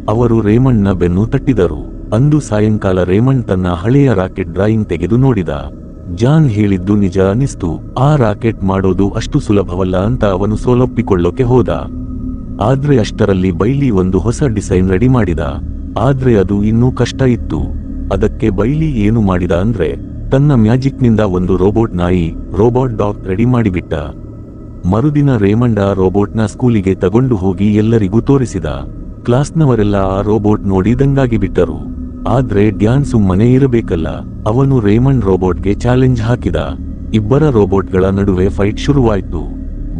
ಅವರು ರೇಮಂಡ್ನ ಬೆನ್ನು ತಟ್ಟಿದರು. ಅಂದು ಸಾಯಂಕಾಲ ರೇಮಂಡ್ ತನ್ನ ಹಳೆಯ ರಾಕೆಟ್ ಡ್ರಾಯಿಂಗ್ ತೆಗೆದು ನೋಡಿದ. ಜಾನ್ ಹೇಳಿದ್ದು ನಿಜ ಅನಿಸ್ತು. ಆ ರಾಕೆಟ್ ಮಾಡೋದು ಅಷ್ಟು ಸುಲಭವಲ್ಲ ಅಂತ ಅವನು ಸೋಲೊಪ್ಪಿಕೊಳ್ಳೋಕೆ ಹೋದ. ಆದ್ರೆ ಅಷ್ಟರಲ್ಲಿ ಬೈಲಿ ಒಂದು ಹೊಸ ಡಿಸೈನ್ ರೆಡಿ ಮಾಡಿದ. ಆದ್ರೆ ಅದು ಇನ್ನೂ ಕಷ್ಟ ಇತ್ತು. ಅದಕ್ಕೆ ಬೈಲಿ ಏನು ಮಾಡಿದ ಅಂದ್ರೆ ತನ್ನ ಮ್ಯಾಜಿಕ್ನಿಂದ ಒಂದು ರೋಬೋಟ್ ನಾಯಿ, ರೋಬೋಟ್ ಡಾಗ್ ರೆಡಿ ಮಾಡಿಬಿಟ್ಟ. ಮರುದಿನ ರೇಮಂಡ್ ಆ ರೋಬೋಟ್ನ ಸ್ಕೂಲಿಗೆ ತಗೊಂಡು ಹೋಗಿ ಎಲ್ಲರಿಗೂ ತೋರಿಸಿದ. ಕ್ಲಾಸ್ನವರೆಲ್ಲ ಆ ರೋಬೋಟ್ ನೋಡಿ ದಂಗಾಗಿ ಬಿಟ್ಟರು. ಆದ್ರೆ ಡ್ಯಾನ್ ಸುಮ್ಮನೆ ಇರಬೇಕಲ್ಲ. ಅವನು ರೇಮಂಡ್ ರೋಬೋಟ್ಗೆ ಚಾಲೆಂಜ್ ಹಾಕಿದ. ಇಬ್ಬರ ರೋಬೋಟ್ಗಳ ನಡುವೆ ಫೈಟ್ ಶುರುವಾಯ್ತು.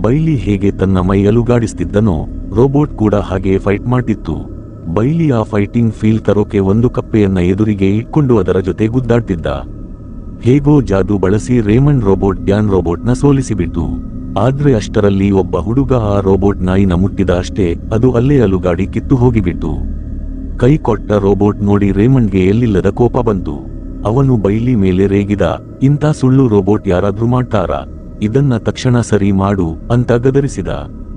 ಬೈಲಿ ಹೇಗೆ ತನ್ನ ಮೈ ಅಲುಗಾಡಿಸ್ತಿದ್ದನೋ ರೋಬೋಟ್ ಕೂಡ ಹಾಗೆ ಫೈಟ್ ಮಾಡ್ತಿತ್ತು. ಬೈಲಿ ಆ ಫೈಟಿಂಗ್ ಫೀಲ್ ತರೋಕೆ ಒಂದು ಕಪ್ಪೆಯನ್ನ ಎದುರಿಗೆ ಇಟ್ಕೊಂಡು ಅದರ ಜೊತೆ ಗುದ್ದಾಡ್ತಿದ್ದ. ಹೇಗೋ ಜಾದು ಬಳಸಿ ರೇಮಂಡ್ ರೋಬೋಟ್ ಡ್ಯಾನ್ ರೋಬೋಟ್ನ ಸೋಲಿಸಿಬಿಟ್ಟು. ಆದ್ರೆ ಅಷ್ಟರಲ್ಲಿ ಒಬ್ಬ ಹುಡುಗ ಆ ರೋಬೋಟ್ ನಾಯಿನ ಮುಟ್ಟಿದ ಅಷ್ಟೇ ಅದು ಅಲ್ಲೇ ಅಲುಗಾಡಿ ಕಿತ್ತು ಹೋಗಿಬಿಟ್ಟು. ಕೈ ಕೊಟ್ಟ ರೋಬೋಟ್ ನೋಡಿ ರೇಮಂಡ್ಗೆ ಎಲ್ಲಿಲ್ಲದ ಕೋಪ ಬಂತು. ಅವನು ಬೈಲಿ ಮೇಲೆ ರೇಗಿದ. ಇಂಥ ಸುಳ್ಳು ರೋಬೋಟ್ ಯಾರಾದ್ರೂ ಮಾಡ್ತಾರಾ? ಇದನ್ನ ತಕ್ಷಣ ಸರಿ ಮಾಡು ಅಂತ ಗದರಿಸಿದ.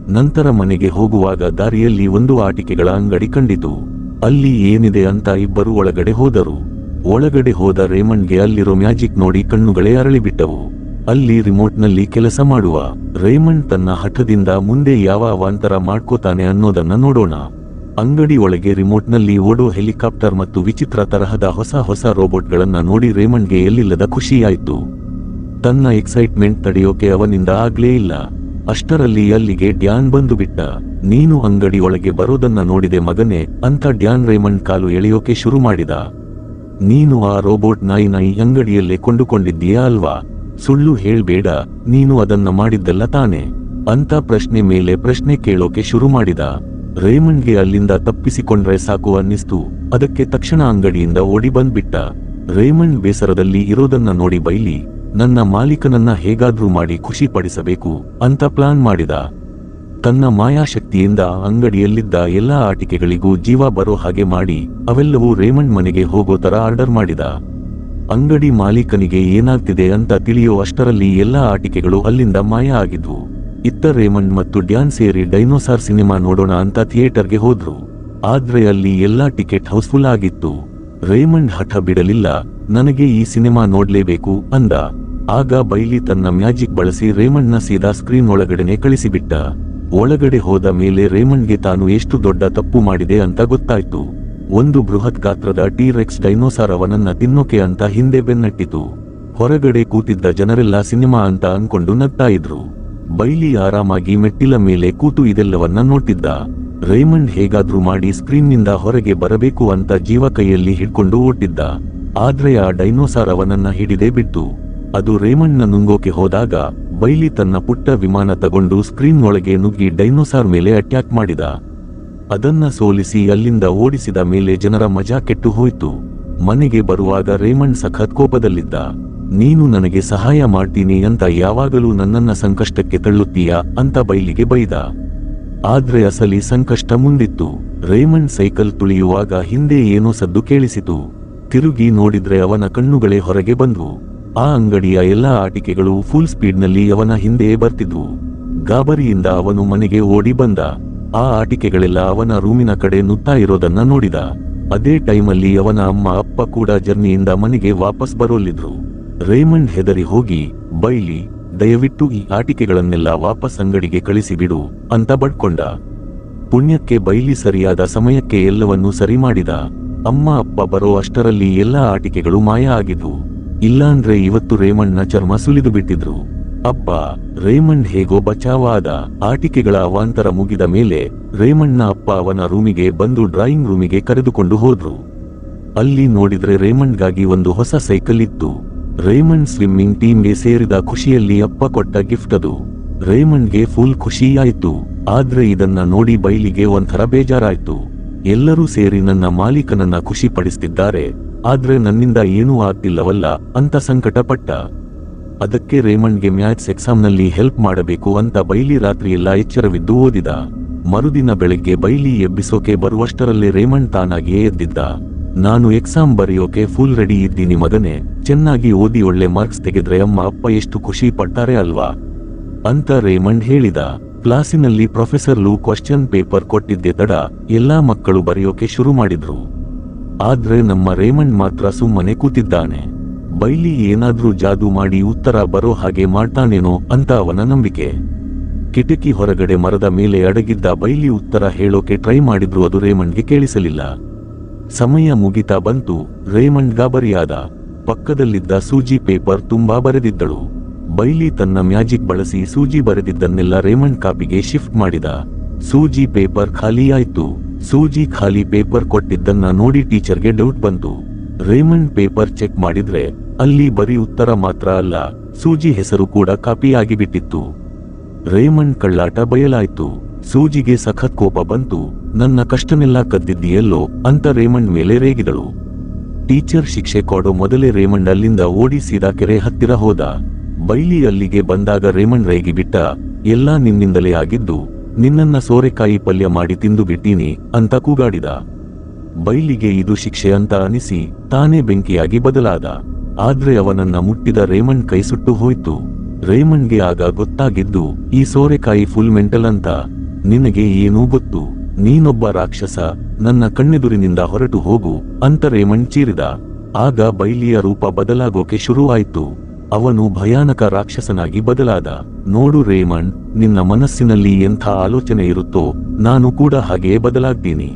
ನಂತರ ಮನೆಗೆ ಹೋಗುವಾಗ ದಾರಿಯಲ್ಲಿ ಒಂದು ಆಟಿಕೆಗಳ ಅಂಗಡಿ ಕಂಡಿತು. ಅಲ್ಲಿ ಏನಿದೆ ಅಂತ ಇಬ್ಬರು ಒಳಗಡೆ ಹೋದರು. ಒಳಗಡೆ ಹೋದ ರೇಮಂಡ್ಗೆ ಅಲ್ಲಿರೋ ಮ್ಯಾಜಿಕ್ ನೋಡಿ ಕಣ್ಣುಗಳೇ ಅರಳಿಬಿಟ್ಟವು. ಅಲ್ಲಿ ರಿಮೋಟ್ನಲ್ಲಿ ಕೆಲಸ ಮಾಡುವ ರೇಮಂಡ್ ತನ್ನ ಹಠದಿಂದ ಮುಂದೆ ಯಾವ ಅವಾಂತರ ಮಾಡ್ಕೋತಾನೆ ಅನ್ನೋದನ್ನ ನೋಡೋಣ. ಅಂಗಡಿ ಒಳಗೆ ರಿಮೋಟ್ನಲ್ಲಿ ಓಡೋ ಹೆಲಿಕಾಪ್ಟರ್ ಮತ್ತು ವಿಚಿತ್ರ ತರಹದ ಹೊಸ ಹೊಸ ರೋಬೋಟ್ಗಳನ್ನ ನೋಡಿ ರೇಮಂಡ್ಗೆ ಎಲ್ಲಿಲ್ಲದ ಖುಷಿಯಾಯ್ತು. ತನ್ನ ಎಕ್ಸೈಟ್ಮೆಂಟ್ ತಡೆಯೋಕೆ ಅವನಿಂದ ಆಗ್ಲೇ ಇಲ್ಲ. ಅಷ್ಟರಲ್ಲಿ ಅಲ್ಲಿಗೆ ಡ್ಯಾನ್ ಬಂದು ಬಿಟ್ಟ. ನೀನು ಅಂಗಡಿ ಒಳಗೆ ಬರೋದನ್ನ ನೋಡಿದೆ ಮಗನೇ ಅಂತ ಡ್ಯಾನ್ ರೇಮಂಡ್ ಕಾಲು ಎಳೆಯೋಕೆ ಶುರು ಮಾಡಿದ. ನೀನು ಆ ರೋಬೋಟ್ ನಾಯಿನ ಈ ಅಂಗಡಿಯಲ್ಲೇ ಕೊಂಡುಕೊಂಡಿದ್ದೀಯಾ ಅಲ್ವಾ? ಸುಳ್ಳು ಹೇಳ್ಬೇಡ, ನೀನು ಅದನ್ನ ಮಾಡಿದ್ದಲ್ಲ ತಾನೆ ಅಂತ ಪ್ರಶ್ನೆ ಮೇಲೆ ಪ್ರಶ್ನೆ ಕೇಳೋಕೆ ಶುರು ಮಾಡಿದ. ರೇಮಂಡ್ಗೆ ಅಲ್ಲಿಂದ ತಪ್ಪಿಸಿಕೊಂಡ್ರೆ ಸಾಕು ಅನ್ನಿಸ್ತು. ಅದಕ್ಕೆ ತಕ್ಷಣ ಅಂಗಡಿಯಿಂದ ಓಡಿ ಬಂದ್ಬಿಟ್ಟ. ರೇಮಂಡ್ ಬೇಸರದಲ್ಲಿ ಇರೋದನ್ನ ನೋಡಿ ಬೈಲಿ ನನ್ನ ಮಾಲೀಕನನ್ನ ಹೇಗಾದ್ರೂ ಮಾಡಿ ಖುಷಿ ಪಡಿಸಬೇಕು ಅಂತ ಪ್ಲಾನ್ ಮಾಡಿದ. ತನ್ನ ಮಾಯಾಶಕ್ತಿಯಿಂದ ಅಂಗಡಿಯಲ್ಲಿದ್ದ ಎಲ್ಲಾ ಆಟಿಕೆಗಳಿಗೂ ಜೀವ ಬರೋ ಹಾಗೆ ಮಾಡಿ ಅವೆಲ್ಲವೂ ರೇಮಂಡ್ ಮನೆಗೆ ಹೋಗೋ ತರ ಆರ್ಡರ್ ಮಾಡಿದ. ಅಂಗಡಿ ಮಾಲೀಕನಿಗೆ ಏನಾಗ್ತಿದೆ ಅಂತ ತಿಳಿಯೋ ಅಷ್ಟರಲ್ಲಿ ಎಲ್ಲಾ ಆಟಿಕೆಗಳು ಅಲ್ಲಿಂದ ಮಾಯ ಆಗಿದ್ವು. ಇತ್ತ ರೇಮಂಡ್ ಮತ್ತು ಡ್ಯಾನ್ ಸೇರಿ ಡೈನೋಸಾರ್ ಸಿನಿಮಾ ನೋಡೋಣ ಅಂತ ಥಿಯೇಟರ್ಗೆ ಹೋದ್ರು. ಆದ್ರೆ ಅಲ್ಲಿ ಎಲ್ಲಾ ಟಿಕೆಟ್ ಹೌಸ್ಫುಲ್ ಆಗಿತ್ತು. ರೇಮಂಡ್ ಹಠ ಬಿಡಲಿಲ್ಲ. ನನಗೆ ಈ ಸಿನಿಮಾ ನೋಡ್ಲೇಬೇಕು ಅಂದ. ಆಗ ಬೈಲಿ ತನ್ನ ಮ್ಯಾಜಿಕ್ ಬಳಸಿ ರೇಮಂಡ್ನ ಸೀದಾ ಸ್ಕ್ರೀನ್ ಒಳಗಡೆನೆ ಕಳಿಸಿಬಿಟ್ಟ. ಒಳಗಡೆ ಹೋದ ಮೇಲೆ ರೇಮಂಡ್ಗೆ ತಾನು ಎಷ್ಟು ದೊಡ್ಡ ತಪ್ಪು ಮಾಡಿದೆ ಅಂತ ಗೊತ್ತಾಯ್ತು. ಒಂದು ಬೃಹತ್ ಗಾತ್ರದ ಟೀರೆಕ್ಸ್ ಡೈನೋಸಾರ್ ಅವನನ್ನ ತಿನ್ನೋಕೆ ಅಂತ ಹಿಂದೆ ಬೆನ್ನಟ್ಟಿತು. ಹೊರಗಡೆ ಕೂತಿದ್ದ ಜನರೆಲ್ಲ ಸಿನಿಮಾ ಅಂತ ಅನ್ಕೊಂಡು ನಗ್ತಾ ಇದ್ರು. ಬೈಲಿ ಆರಾಮಾಗಿ ಮೆಟ್ಟಿಲ ಮೇಲೆ ಕೂತು ಇದೆಲ್ಲವನ್ನ ನೋಡ್ತಿದ್ದ. ರೇಮಂಡ್ ಹೇಗಾದ್ರೂ ಮಾಡಿ ಸ್ಕ್ರೀನ್ನಿಂದ ಹೊರಗೆ ಬರಬೇಕು ಅಂತ ಜೀವ ಕೈಯಲ್ಲಿ ಹಿಡ್ಕೊಂಡು ಓಡ್ತಿದ್ದ. ಆದ್ರೆ ಆ ಡೈನೋಸಾರ್ ಅವನನ್ನ ಹಿಡಿದೇ ಬಿಟ್ಟು. ಅದು ರೇಮಂಡ್ನ ನುಂಗೋಕೆ ಹೋದಾಗ ಬೈಲಿ ತನ್ನ ಪುಟ್ಟ ವಿಮಾನ ತಗೊಂಡು ಸ್ಕ್ರೀನ್ ಒಳಗೆ ನುಗ್ಗಿ ಡೈನೋಸಾರ್ ಮೇಲೆ ಅಟ್ಯಾಕ್ ಮಾಡಿದ. ಅದನ್ನ ಸೋಲಿಸಿ ಅಲ್ಲಿಂದ ಓಡಿಸಿದ ಮೇಲೆ ಜನರ ಮಜಾ ಕೆಟ್ಟು ಹೋಯ್ತು. ಮನೆಗೆ ಬರುವಾಗ ರೇಮಂಡ್ ಸಖತ್ ಕೋಪದಲ್ಲಿದ್ದ. ನೀನು ನನಗೆ ಸಹಾಯ ಮಾಡ್ತೀನಿ ಅಂತ ಯಾವಾಗಲೂ ನನ್ನನ್ನ ಸಂಕಷ್ಟಕ್ಕೆ ತಳ್ಳುತ್ತೀಯಾ ಅಂತ ಬೈಲಿಗೆ ಬೈದ. ಆದ್ರೆ ಅಸಲಿ ಸಂಕಷ್ಟ ಮುಂದಿತ್ತು. ರೇಮಂಡ್ ಸೈಕಲ್ ತುಳಿಯುವಾಗ ಹಿಂದೆ ಏನೋ ಸದ್ದು ಕೇಳಿಸಿತು. ತಿರುಗಿ ನೋಡಿದ್ರೆ ಅವನ ಕಣ್ಣುಗಳೇ ಹೊರಗೆ ಬಂದ್ವು. ಆ ಅಂಗಡಿಯ ಎಲ್ಲಾ ಆಟಿಕೆಗಳು ಫುಲ್ ಸ್ಪೀಡ್ನಲ್ಲಿ ಅವನ ಹಿಂದೆ ಬರ್ತಿದ್ವು. ಗಾಬರಿಯಿಂದ ಅವನು ಮನೆಗೆ ಓಡಿ ಬಂದ. ಆ ಆಟಿಕೆಗಳೆಲ್ಲ ಅವನ ರೂಮಿನ ಕಡೆ ನುಗ್ತಾ ಇರೋದನ್ನ ನೋಡಿದ. ಅದೇ ಟೈಮಲ್ಲಿ ಅವನ ಅಮ್ಮ ಅಪ್ಪ ಕೂಡ ಜರ್ನಿಯಿಂದ ಮನೆಗೆ ವಾಪಸ್ ಬರೋಲಿದ್ರು. ರೇಮಂಡ್ ಹೆದರಿ ಹೋಗಿ, ಬೈಲಿ, ದಯವಿಟ್ಟು ಈ ಆಟಿಕೆಗಳನ್ನೆಲ್ಲ ವಾಪಸ್ ಅಂಗಡಿಗೆ ಕಳಿಸಿಬಿಡು ಅಂತ ಬಡ್ಕೊಂಡ. ಪುಣ್ಯಕ್ಕೆ ಬೈಲಿ ಸರಿಯಾದ ಸಮಯಕ್ಕೆ ಎಲ್ಲವನ್ನೂ ಸರಿ ಮಾಡಿದ. ಅಮ್ಮ ಅಪ್ಪ ಬರೋ ಅಷ್ಟರಲ್ಲಿ ಎಲ್ಲಾ ಆಟಿಕೆಗಳು ಮಾಯ ಆಗಿದ್ವು. ಇಲ್ಲಾಂದ್ರೆ ಇವತ್ತು ರೇಮಂಡ್ನ ಚರ್ಮ ಸುಲಿದು ಬಿಟ್ಟಿದ್ರು. ಅಬ್ಬ, ರೇಮಂಡ್ ಹೇಗೋ ಬಚಾವಾದ. ಆಟಿಕೆಗಳ ಅವಾಂತರ ಮುಗಿದ ಮೇಲೆ ರೇಮಂಡ್ನ ಅಪ್ಪ ಅವನ ರೂಮಿಗೆ ಬಂದು ಡ್ರಾಯಿಂಗ್ ರೂಮಿಗೆ ಕರೆದುಕೊಂಡು ಹೋದ್ರು. ಅಲ್ಲಿ ನೋಡಿದ್ರೆ ರೇಮಂಡ್ಗಾಗಿ ಒಂದು ಹೊಸ ಸೈಕಲ್ ಇತ್ತು. ರೇಮಂಡ್ ಸ್ವಿಮ್ಮಿಂಗ್ ಟೀಮ್ಗೆ ಸೇರಿದ ಖುಷಿಯಲ್ಲಿ ಅಪ್ಪ ಕೊಟ್ಟ ಗಿಫ್ಟ್ ಅದು. ರೇಮಂಡ್ಗೆ ಫುಲ್ ಖುಷಿಯಾಯ್ತು. ಆದ್ರೆ ಇದನ್ನ ನೋಡಿ ಬೈಲಿಗೆ ಒಂಥರ ಬೇಜಾರಾಯ್ತು. ಎಲ್ಲರೂ ಸೇರಿ ನನ್ನ ಮಾಲೀಕನನ್ನ ಖುಷಿ ಪಡಿಸ್ತಿದ್ದಾರೆ, ಆದ್ರೆ ನನ್ನಿಂದ ಏನೂ ಆಗ್ತಿಲ್ಲವಲ್ಲ ಅಂತ ಸಂಕಟಪಟ್ಟ. ಅದಕ್ಕೆ ರೇಮಂಡ್ಗೆ ಮ್ಯಾಥ್ಸ್ ಎಕ್ಸಾಮ್ನಲ್ಲಿ ಹೆಲ್ಪ್ ಮಾಡಬೇಕು ಅಂತ ಬೈಲಿ ರಾತ್ರಿಯೆಲ್ಲ ಎಚ್ಚರವಿದ್ದು ಓದಿದ. ಮರುದಿನ ಬೆಳಗ್ಗೆ ಬೈಲಿ ಎಬ್ಬಿಸೋಕೆ ಬರುವಷ್ಟರಲ್ಲೇ ರೇಮಂಡ್ ತಾನಾಗಿಯೇ ಎದ್ದಿದ್ದ. ನಾನು ಎಕ್ಸಾಮ್ ಬರೆಯೋಕೆ ಫುಲ್ ರೆಡಿ ಇದ್ದೀನಿ ಮಗನೇ, ಚೆನ್ನಾಗಿ ಓದಿ ಒಳ್ಳೆ ಮಾರ್ಕ್ಸ್ ತೆಗೆದ್ರೆ ಅಮ್ಮ ಅಪ್ಪ ಎಷ್ಟು ಖುಷಿ ಪಡ್ತಾರೆ ಅಲ್ವಾ ಅಂತ ರೇಮಂಡ್ ಹೇಳಿದ. ಕ್ಲಾಸಿನಲ್ಲಿ ಪ್ರೊಫೆಸರ್ ಲೂ ಕ್ವಶ್ಚನ್ ಪೇಪರ್ ಕೊಟ್ಟಿದ್ದೆ ತಡ ಎಲ್ಲಾ ಮಕ್ಕಳು ಬರೆಯೋಕೆ ಶುರು ಮಾಡಿದ್ರು. ಆದ್ರೆ ನಮ್ಮ ರೇಮಂಡ್ ಮಾತ್ರ ಸುಮ್ಮನೆ ಕೂತಿದ್ದಾನೆ. ಬೈಲಿ ಏನಾದ್ರೂ ಜಾದೂ ಮಾಡಿ ಉತ್ತರ ಬರೋ ಹಾಗೆ ಮಾಡ್ತಾನೇನೋ ಅಂತ ಅವನ ನಂಬಿಕೆ. ಕಿಟಕಿ ಹೊರಗಡೆ ಮರದ ಮೇಲೆ ಅಡಗಿದ್ದ ಬೈಲಿ ಉತ್ತರ ಹೇಳೋಕೆ ಟ್ರೈ ಮಾಡಿದ್ರು, ಅದು ರೇಮಂಡ್ಗೆ ಕೇಳಿಸಲಿಲ್ಲ. ಸಮಯ ಮುಗಿತಾ ಬಂತು. ರೇಮಂಡ್ ಗಾಬರಿಯಾದ. ಪಕ್ಕದಲ್ಲಿದ್ದ ಸೂಜಿ ಪೇಪರ್ ತುಂಬಾ ಬರೆದಿದ್ದಳು. ಬೈಲಿ ತನ್ನ ಮ್ಯಾಜಿಕ್ ಬಳಸಿ ಸೂಜಿ ಬರೆದಿದ್ದನ್ನೆಲ್ಲ ರೇಮಂಡ್ ಕಾಪಿಗೆ ಶಿಫ್ಟ್ ಮಾಡಿದ. ಸೂಜಿ ಪೇಪರ್ ಖಾಲಿ ಆಯ್ತು. ಸೂಜಿ ಖಾಲಿ ಪೇಪರ್ ಕೊಟ್ಟಿದ್ದನ್ನ ನೋಡಿ ಟೀಚರ್ಗೆ ಡೌಟ್ ಬಂತು. ರೇಮಂಡ್ ಪೇಪರ್ ಚೆಕ್ ಮಾಡಿದ್ರೆ ಅಲ್ಲಿ ಬರೀ ಉತ್ತರ ಮಾತ್ರ ಅಲ್ಲ, ಸೂಜಿ ಹೆಸರು ಕೂಡ ಕಾಪಿ ಆಗಿಬಿಟ್ಟಿತ್ತು. ರೇಮಂಡ್ ಕಳ್ಳಾಟ ಬಯಲಾಯ್ತು. ಸೂಜಿಗೆ ಸಖತ್ ಕೋಪ ಬಂತು. ನನ್ನ ಕಷ್ಟನೆಲ್ಲ ಕದ್ದಿದ್ದೀಯಲ್ಲೋ ಅಂತ ರೇಮಂಡ್ ಮೇಲೆ ರೇಗಿದಳು. ಟೀಚರ್ ಶಿಕ್ಷೆ ಕೊಡೋ ಮೊದಲೇ ರೇಮಂಡ್ ಅಲ್ಲಿಂದ ಓಡಿ ಸೀದಾ ಕೆರೆ ಹತ್ತಿರ ಹೋದ. ಬೈಲಿ ಅಲ್ಲಿಗೆ ಬಂದಾಗ ರೇಮಂಡ್ ರೇಗಿಬಿಟ್ಟ, ಎಲ್ಲಾ ನಿನ್ನಿಂದಲೇ ಆಗಿದ್ದು, ನಿನ್ನನ್ನ ಸೋರೆಕಾಯಿ ಪಲ್ಯ ಮಾಡಿ ತಿಂದು ಬಿಟ್ಟೀನಿ ಅಂತ ಕೂಗಾಡಿದ. ಬೈಲಿಗೆ ಇದು ಶಿಕ್ಷೆ ಅಂತ ಅನಿಸಿ ತಾನೇ ಬೆಂಕಿಯಾಗಿ ಬದಲಾದ. ಆದ್ರೆ ಅವನನ್ನ ಮುಟ್ಟಿದ ರೇಮಂಡ್ ಕೈ ಸುಟ್ಟು ಹೋಯ್ತು. ರೇಮಂಡ್ಗೆ ಆಗ ಗೊತ್ತಾಗಿದ್ದು, ಈ ಸೋರೆಕಾಯಿ ಫುಲ್ ಮೆಂಟಲ್ ಅಂತ. ನಿನಗೆ ಏನೂ ಗೊತ್ತು, ನೀನೊಬ್ಬ ರಾಕ್ಷಸ, ನನ್ನ ಕಣ್ಣೆದುರಿನಿಂದ ಹೊರಟು ಹೋಗು ಅಂತ ರೇಮಂಡ್ ಚೀರಿದ. ಆಗ ಬೈಲಿಯ ರೂಪ ಬದಲಾಗೋಕೆ ಶುರುವಾಯ್ತು. ಅವನು ಭಯಾನಕ ರಾಕ್ಷಸನಾಗಿ ಬದಲಾದ. ನೋಡು ರೇಮಂಡ್, ನಿನ್ನ ಮನಸ್ಸಿನಲ್ಲಿ ಎಂಥ ಆಲೋಚನೆ ಇರುತ್ತೋ ನಾನು ಕೂಡ ಹಾಗೆಯೇ ಬದಲಾಗ್ತೀನಿ.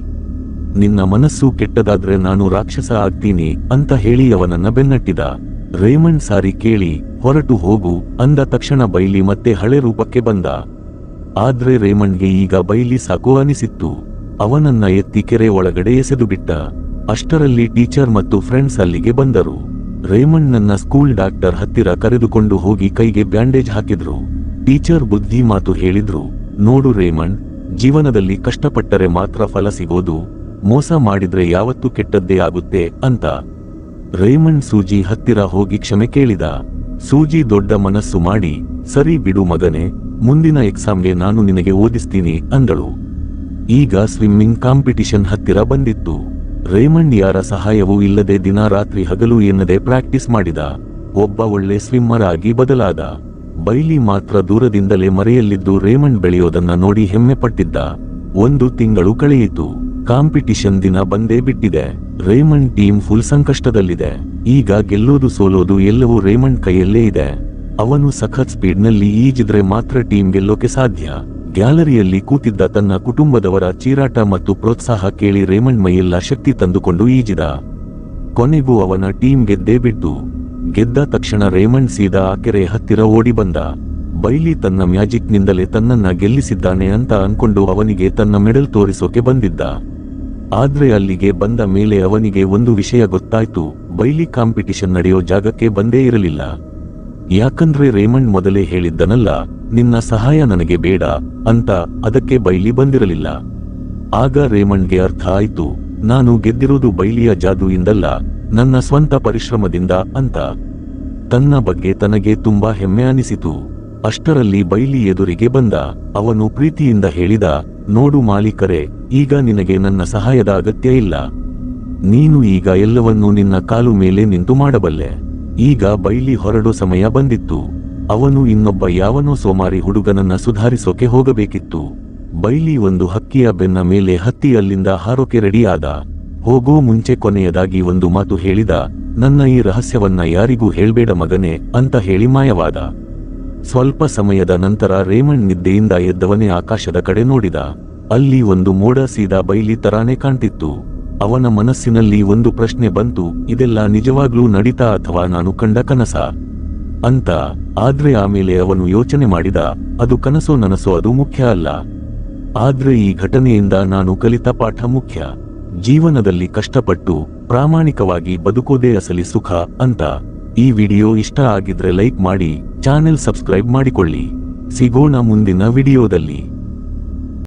ನಿನ್ನ ಮನಸ್ಸು ಕೆಟ್ಟದಾದ್ರೆ ನಾನು ರಾಕ್ಷಸ ಆಗ್ತೀನಿ ಅಂತ ಹೇಳಿ ಅವನನ್ನ ಬೆನ್ನಟ್ಟಿದ. ರೇಮಂಡ್ ಸಾರಿ ಕೇಳಿ ಹೊರಟು ಹೋಗು ಅಂದ ತಕ್ಷಣ ಬೈಲಿ ಮತ್ತೆ ಹಳೆ ರೂಪಕ್ಕೆ ಬಂದ. ಆದ್ರೆ ರೇಮಂಡ್ಗೆ ಈಗ ಬೈಲಿ ಸಾಕು ಅನಿಸಿತ್ತು. ಅವನನ್ನ ಎತ್ತಿ ಕೆರೆ ಒಳಗಡೆ ಎಸೆದು ಬಿಟ್ಟ. ಅಷ್ಟರಲ್ಲಿ ಟೀಚರ್ ಮತ್ತು ಫ್ರೆಂಡ್ಸ್ ಅಲ್ಲಿಗೆ ಬಂದರು. ರೇಮಂಡ್ ನನ್ನ ಸ್ಕೂಲ್ ಡಾಕ್ಟರ್ ಹತ್ತಿರ ಕರೆದುಕೊಂಡು ಹೋಗಿ ಕೈಗೆ ಬ್ಯಾಂಡೇಜ್ ಹಾಕಿದ್ರು. ಟೀಚರ್ ಬುದ್ಧಿ ಮಾತು ಹೇಳಿದ್ರು, ನೋಡು ರೇಮಂಡ್, ಜೀವನದಲ್ಲಿ ಕಷ್ಟಪಟ್ಟರೆ ಮಾತ್ರ ಫಲ ಸಿಗೋದು, ಮೋಸ ಮಾಡಿದ್ರೆ ಯಾವತ್ತೂ ಕೆಟ್ಟದ್ದೇ ಆಗುತ್ತೆ ಅಂತ. ರೇಮಂಡ್ ಸೂಜಿ ಹತ್ತಿರ ಹೋಗಿ ಕ್ಷಮೆ ಕೇಳಿದ. ಸೂಜಿ ದೊಡ್ಡ ಮನಸ್ಸು ಮಾಡಿ, ಸರಿ ಬಿಡು ಮಗನೇ, ಮುಂದಿನ ಎಕ್ಸಾಮ್ಗೆ ನಾನು ನಿನಗೆ ಓದಿಸ್ತೀನಿ ಅಂದಳು. ಈಗ ಸ್ವಿಮ್ಮಿಂಗ್ ಕಾಂಪಿಟಿಷನ್ ಹತ್ತಿರ ಬಂದಿತ್ತು. ರೇಮಂಡ್ ಯಾರ ಸಹಾಯವೂ ಇಲ್ಲದೆ ದಿನ ರಾತ್ರಿ ಹಗಲು ಎನ್ನದೆ ಪ್ರಾಕ್ಟೀಸ್ ಮಾಡಿದ. ಒಬ್ಬ ಒಳ್ಳೆ ಸ್ವಿಮ್ಮರ್ ಆಗಿ ಬದಲಾದ. ಬೈಲಿ ಮಾತ್ರ ದೂರದಿಂದಲೇ ಮರೆಯಲ್ಲಿದ್ದು ರೇಮಂಡ್ ಬೆಳೆಯೋದನ್ನ ನೋಡಿ ಹೆಮ್ಮೆ ಪಟ್ಟಿದ್ದ. 1 ತಿಂಗಳು ಕಳೆಯಿತು. ಕಾಂಪಿಟಿಷನ್ ದಿನ ಬಂದೇ ಬಿಟ್ಟಿದೆ. ರೇಮಂಡ್ ಟೀಮ್ ಫುಲ್ ಸಂಕಷ್ಟದಲ್ಲಿದೆ. ಈಗ ಗೆಲ್ಲೋದು ಸೋಲೋದು ಎಲ್ಲವೂ ರೇಮಂಡ್ ಕೈಯಲ್ಲೇ ಇದೆ. ಅವನು ಸಖತ್ ಸ್ಪೀಡ್ನಲ್ಲಿ ಈಜಿದ್ರೆ ಮಾತ್ರ ಟೀಮ್ ಗೆಲ್ಲೋಕೆ ಸಾಧ್ಯ. ಗ್ಯಾಲರಿಯಲ್ಲಿ ಕೂತಿದ್ದ ತನ್ನ ಕುಟುಂಬದವರ ಚೀರಾಟ ಮತ್ತು ಪ್ರೋತ್ಸಾಹ ಕೇಳಿ ರೇಮಂಡ್ ಮೈಯೆಲ್ಲ ಶಕ್ತಿ ತಂದುಕೊಂಡು ಈಜಿದ. ಕೊನೆಗೂ ಅವನ ಟೀಮ್ ಗೆದ್ದೇ ಬಿಟ್ಟು. ಗೆದ್ದ ತಕ್ಷಣ ರೇಮಂಡ್ ಸೀದಾ ಆ ಕೆರೆ ಹತ್ತಿರ ಓಡಿ ಬಂದ. ಬೈಲಿ ತನ್ನ ಮ್ಯಾಜಿಕ್ ನಿಂದಲೇ ತನ್ನನ್ನ ಗೆಲ್ಲಿಸಿದ್ದಾನೆ ಅಂತ ಅನ್ಕೊಂಡು ಅವನಿಗೆ ತನ್ನ ಮೆಡಲ್ ತೋರಿಸೋಕೆ ಬಂದಿದ್ದ. ಆದ್ರೆ ಅಲ್ಲಿಗೆ ಬಂದ ಮೇಲೆ ಅವನಿಗೆ ಒಂದು ವಿಷಯ ಗೊತ್ತಾಯ್ತು, ಬೈಲಿ ಕಾಂಪಿಟಿಷನ್ ನಡೆಯೋ ಜಾಗಕ್ಕೆ ಬಂದೇ ಇರಲಿಲ್ಲ. ಯಾಕಂದ್ರೆ ರೇಮಂಡ್ ಮೊದಲೇ ಹೇಳಿದ್ದನಲ್ಲ, ನಿನ್ನ ಸಹಾಯ ನನಗೆ ಬೇಡ ಅಂತ, ಅದಕ್ಕೆ ಬೈಲಿ ಬಂದಿರಲಿಲ್ಲ. ಆಗ ರೇಮಂಡ್ಗೆ ಅರ್ಥ ಆಯ್ತು, ನಾನು ಗೆದ್ದಿರೋದು ಬೈಲಿಯ ಜಾದೂಯಿಂದಲ್ಲ, ನನ್ನ ಸ್ವಂತ ಪರಿಶ್ರಮದಿಂದ ಅಂತ. ತನ್ನ ಬಗ್ಗೆ ತನಗೆ ತುಂಬಾ ಹೆಮ್ಮೆ ಅನಿಸಿತು. ಅಷ್ಟರಲ್ಲಿ ಬೈಲಿ ಎದುರಿಗೆ ಬಂದ. ಅವನು ಪ್ರೀತಿಯಿಂದ ಹೇಳಿದ, ನೋಡು ಮಾಲೀಕರೇ, ಈಗ ನಿನಗೆ ನನ್ನ ಸಹಾಯದ ಅಗತ್ಯ ಇಲ್ಲ. ನೀನು ಈಗ ಎಲ್ಲವನ್ನೂ ನಿನ್ನ ಕಾಲು ಮೇಲೆ ನಿಂತು ಮಾಡಬಲ್ಲೆ. ಈಗ ಬೈಲಿ ಹೊರಡೋ ಸಮಯ ಬಂದಿತ್ತು. ಅವನು ಇನ್ನೊಬ್ಬ ಯಾವನೋ ಸೋಮಾರಿ ಹುಡುಗನನ್ನ ಸುಧಾರಿಸೋಕೆ ಹೋಗಬೇಕಿತ್ತು. ಬೈಲಿ ಒಂದು ಹಕ್ಕಿಯ ಬೆನ್ನ ಮೇಲೆ ಹತ್ತಿ ಅಲ್ಲಿಂದ ಹಾರೋಕೆ ರೆಡಿಯಾದ. ಹೋಗೋ ಮುಂಚೆ ಕೊನೆಯದಾಗಿ ಒಂದು ಮಾತು ಹೇಳಿದ, ನನ್ನ ಈ ರಹಸ್ಯವನ್ನ ಯಾರಿಗೂ ಹೇಳ್ಬೇಡ ಮಗನೇ ಅಂತ ಹೇಳಿ ಮಾಯವಾದ. ಸ್ವಲ್ಪ ಸಮಯದ ನಂತರ ರೇಮಂಡ್ ನಿದ್ದೆಯಿಂದ ಎದ್ದವನೇ ಆಕಾಶದ ಕಡೆ ನೋಡಿದ. ಅಲ್ಲಿ ಒಂದು ಮೋಡ ಸೀದಾ ಬೈಲಿ ತರಾನೇ ಕಾಣ್ತಿತ್ತು. ಅವನ ಮನಸ್ಸಿನಲ್ಲಿ ಒಂದು ಪ್ರಶ್ನೆ ಬಂತು, ಇದೆಲ್ಲ ನಿಜವಾಗ್ಲೂ ನಡೀತಾ ಅಥವಾ ನಾನು ಕಂಡ ಕನಸ ಅಂತ. ಆದ್ರೆ ಆಮೇಲೆ ಅವನು ಯೋಚನೆ ಮಾಡಿದ, ಅದು ಕನಸೋ ನನಸೋ ಅದು ಮುಖ್ಯ ಅಲ್ಲ. ಆದ್ರೆ ಈ ಘಟನೆಯಿಂದ ನಾನು ಕಲಿತ ಪಾಠ ಮುಖ್ಯ. ಜೀವನದಲ್ಲಿ ಕಷ್ಟಪಟ್ಟು ಪ್ರಾಮಾಣಿಕವಾಗಿ ಬದುಕೋದೇ ಅಸಲಿ ಸುಖ ಅಂತ. ಈ ವಿಡಿಯೋ ಇಷ್ಟ ಆಗಿದ್ರೆ ಲೈಕ್ ಮಾಡಿ, ಚಾನೆಲ್ ಸಬ್ಸ್ಕ್ರೈಬ್ ಮಾಡಿಕೊಳ್ಳಿ. ಸಿಗೋಣ ಮುಂದಿನ ವಿಡಿಯೋದಲ್ಲಿ.